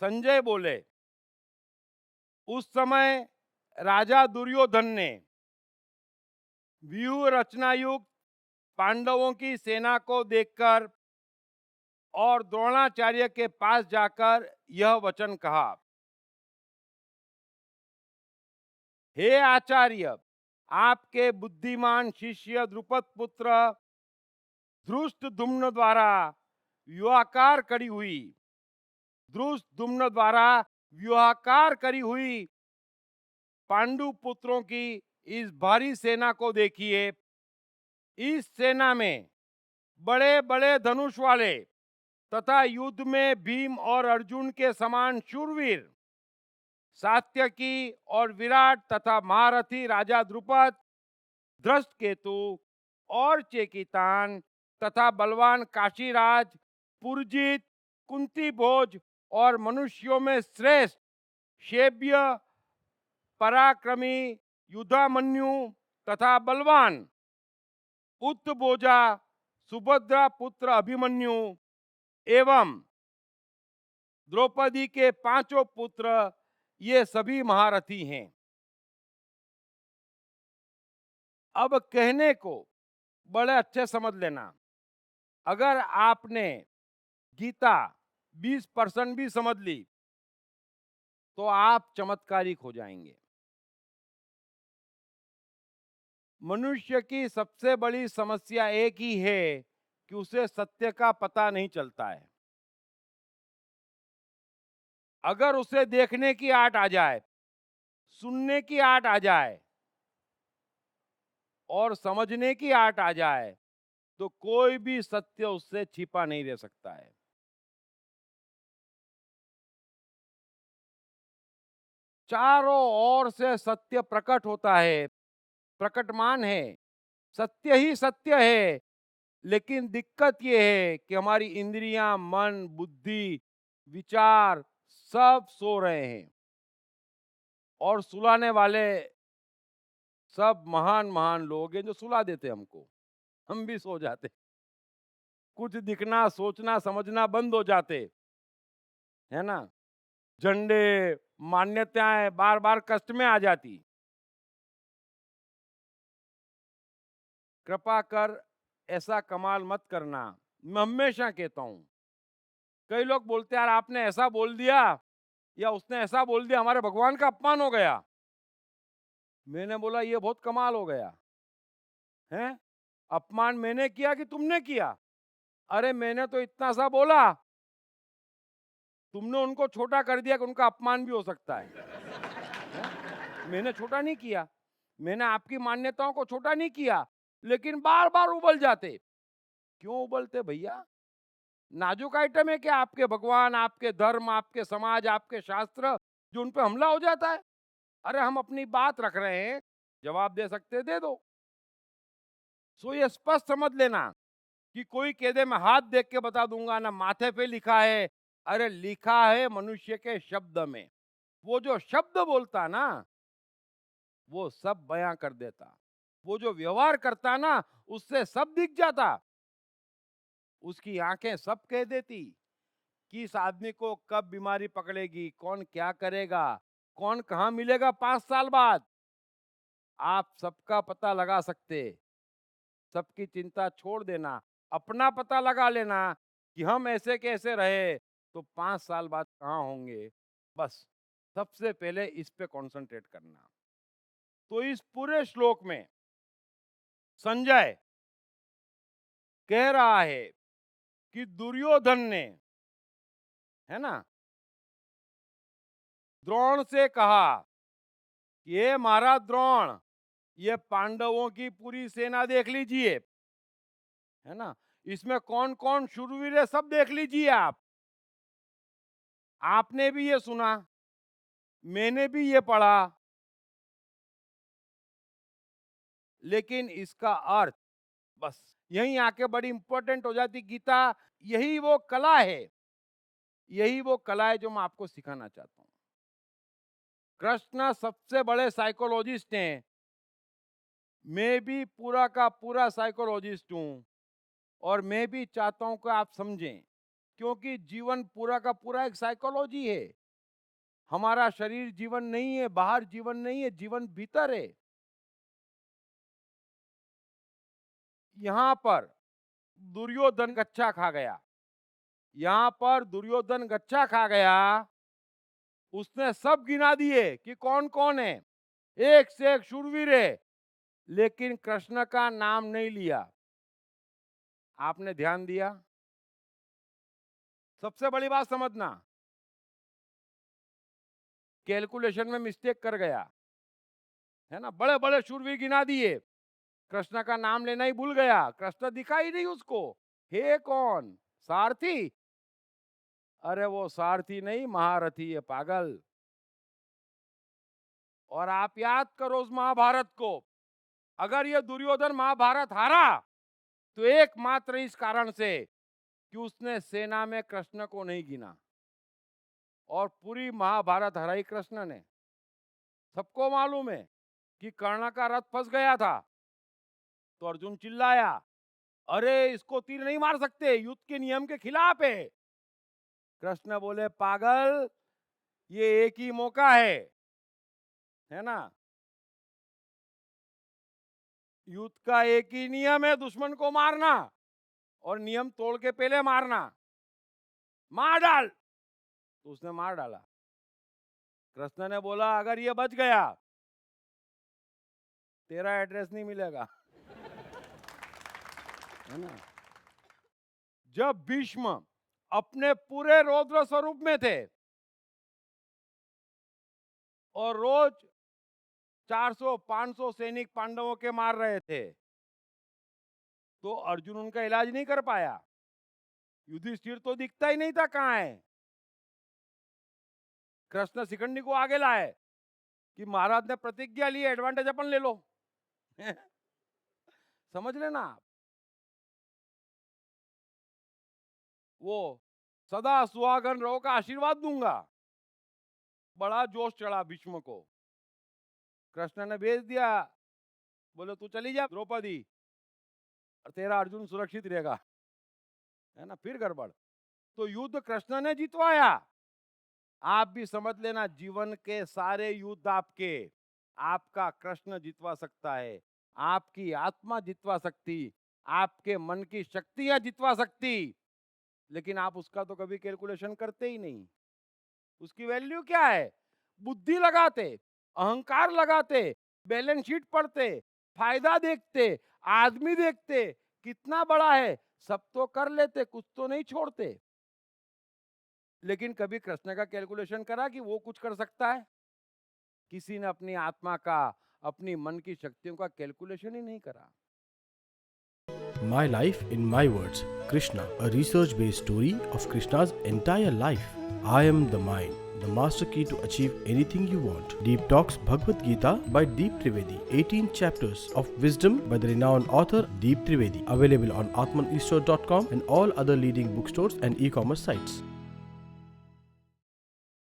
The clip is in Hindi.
संजय बोले, उस समय राजा दुर्योधन ने व्यूह रचना युक्त पांडवों की सेना को देखकर और द्रोणाचार्य के पास जाकर यह वचन कहा, हे आचार्य, आपके बुद्धिमान शिष्य द्रुपद पुत्र धृष्टद्युम्न द्वारा व्यूहाकार करी हुई धृष्टद्युम्न द्वारा व्यूहाकार करी हुई पांडु पुत्रों की इस भारी सेना को देखिए। इस सेना में बड़े बड़े धनुष वाले तथा युद्ध में भीम और अर्जुन के समान शूरवीर सात्यकी और विराट तथा महारथी राजा द्रुपद, धृष्टकेतु और चेकितान तथा बलवान काशीराज, पुरजित, कुंती भोज और मनुष्यों में श्रेष्ठ शेब्य, पराक्रमी, युधामन्यु तथा बलवान उत्तबोजा, सुभद्रा पुत्र अभिमन्यु एवं द्रौपदी के पांचों पुत्र, ये सभी महारथी हैं। अब कहने को बड़े अच्छे समझ लेना, अगर आपने गीता 20% भी समझ ली तो आप चमत्कारिक हो जाएंगे। मनुष्य की सबसे बड़ी समस्या एक ही है कि उसे सत्य का पता नहीं चलता है। अगर उसे देखने की आट आ जाए, सुनने की आट आ जाए और समझने की आट आ जाए तो कोई भी सत्य उससे छिपा नहीं रह सकता है। चारों ओर से सत्य प्रकट होता है, प्रकटमान है, सत्य ही सत्य है। लेकिन दिक्कत यह है कि हमारी इंद्रियां, मन, बुद्धि, विचार सब सो रहे हैं और सुलाने वाले सब महान महान लोग हैं जो सुला देते हमको। हम भी सो जाते, कुछ दिखना, सोचना, समझना बंद हो जाते, है ना। झंडे, मान्यताएं बार बार कष्ट में आ जाती। कृपा कर ऐसा कमाल मत करना, मैं हमेशा कहता हूं। कई लोग बोलते हैं यार आपने ऐसा बोल दिया या उसने ऐसा बोल दिया, हमारे भगवान का अपमान हो गया। मैंने बोला ये बहुत कमाल हो गया है। अपमान मैंने किया कि तुमने किया? अरे मैंने तो इतना सा बोला, तुमने उनको छोटा कर दिया कि उनका अपमान भी हो सकता है। मैंने छोटा नहीं किया, मैंने आपकी मान्यताओं को छोटा नहीं किया, लेकिन बार बार उबल जाते। क्यों उबलते भैया? नाजुक आइटम है क्या आपके भगवान, आपके धर्म, आपके समाज, आपके शास्त्र, जो उन पे हमला हो जाता है? अरे हम अपनी बात रख रहे हैं, जवाब दे सकते दे दो। सो ये स्पष्ट समझ लेना कि कोई कह दे मैं हाथ देख के बता दूंगा ना, माथे पे लिखा है। अरे लिखा है मनुष्य के शब्द में। वो जो शब्द बोलता ना वो सब बयां कर देता। वो जो व्यवहार करता ना उससे सब दिख जाता। उसकी आंखें सब कह देती कि इस आदमी को कब बीमारी पकड़ेगी, कौन क्या करेगा, कौन कहां मिलेगा 5 साल बाद। आप सबका पता लगा सकते, सबकी चिंता छोड़ देना, अपना पता लगा लेना कि हम ऐसे कैसे रहे तो 5 साल बाद कहां होंगे। बस सबसे पहले इस पे कंसंट्रेट करना। तो इस पूरे श्लोक में संजय कह रहा है कि दुर्योधन ने, है ना, द्रोण से कहा कि ये महाराज द्रोण, ये पांडवों की पूरी सेना देख लीजिए, है ना, इसमें कौन कौन शूरवीर है सब देख लीजिए आप। आपने भी ये सुना, मैंने भी ये पढ़ा, लेकिन इसका अर्थ बस यहीं आके बड़ी इंपॉर्टेंट हो जाती गीता। यही वो कला है, यही वो कला है जो मैं आपको सिखाना चाहता हूं। कृष्ण सबसे बड़े साइकोलॉजिस्ट हैं, मैं भी पूरा का पूरा साइकोलॉजिस्ट हूं और मैं भी चाहता हूं कि आप समझें क्योंकि जीवन पूरा का पूरा एक साइकोलॉजी है। हमारा शरीर जीवन नहीं है, बाहर जीवन नहीं है, जीवन भीतर है। यहां पर दुर्योधन गच्छा खा गया, यहां पर दुर्योधन गच्छा खा गया। उसने सब गिना दिए कि कौन कौन है, एक से एक शूरवीर है, लेकिन कृष्ण का नाम नहीं लिया। आपने ध्यान दिया? सबसे बड़ी बात समझना, कैलकुलेशन में मिस्टेक कर गया, है ना। बड़े बड़े शूरवीर गिना दिए, कृष्ण का नाम लेना ही भूल गया। कृष्ण दिखा ही नहीं उसको। हे कौन? सारथी? अरे वो सारथी नहीं, महारथी है, पागल। और आप याद करो उस महाभारत को। अगर ये दुर्योधन महाभारत हारा तो एकमात्र इस कारण से कि उसने सेना में कृष्ण को नहीं गिना, और पूरी महाभारत हराई कृष्ण ने। सबको मालूम है कि कर्ण का रथ फंस गया था, तो अर्जुन चिल्लाया, अरे इसको तीर नहीं मार सकते, युद्ध के नियम के खिलाफ है। कृष्ण बोले, पागल, ये एक ही मौका है ना। युद्ध का एक ही नियम है, दुश्मन को मारना, और नियम तोड़ के पहले मारना। मार डाल। तो उसने मार डाला। कृष्ण ने बोला, अगर ये बच गया तेरा एड्रेस नहीं मिलेगा, है ना। जब भीष्म अपने पूरे रौद्र स्वरूप में थे और रोज 400-500 सैनिक पांडवों के मार रहे थे, तो अर्जुन उनका इलाज नहीं कर पाया। युधिष्ठिर तो दिखता ही नहीं था कहां है। कृष्ण शिखंडी को आगे लाए कि महाराज ने प्रतिज्ञा ली, एडवांटेज अपन ले लो। समझ लेना आप। वो सदा सुहागन रहो का आशीर्वाद दूंगा। बड़ा जोश चढ़ा भीष्म को। कृष्ण ने भेज दिया, बोले तू चली जा द्रौपदी, और तेरा अर्जुन सुरक्षित रहेगा, है ना। फिर गड़बड़। तो युद्ध कृष्ण ने जितवाया। आप भी समझ लेना, जीवन के सारे युद्ध आपका कृष्ण जितवा सकता है। आपकी आत्मा जितवा सकती, आपके मन की शक्तियां जितवा सकती, लेकिन आप उसका तो कभी कैलकुलेशन करते ही नहीं। उसकी वैल्यू क्या है? बुद्धि लगाते, अहंकार लगाते, बैलेंस शीट पढ़ते, फायदा देखते, आदमी देखते, कितना बड़ा है, सब तो कर लेते, कुछ तो नहीं छोड़ते। लेकिन कभी कृष्ण का कैलकुलेशन करा कि वो कुछ कर सकता है? किसी ने अपनी आत्मा का, अपनी मन की शक्तियों का कैलकुलेशन ही नहीं करा। My Life in My Words, Krishna, a research-based story of Krishna's entire life. I am the mind, the master key to achieve anything you want. Deep Talks Bhagavad Gita by Deep Trivedi. 18 chapters of wisdom by the renowned author Deep Trivedi. Available on atmanistore.com and all other leading bookstores and e-commerce sites.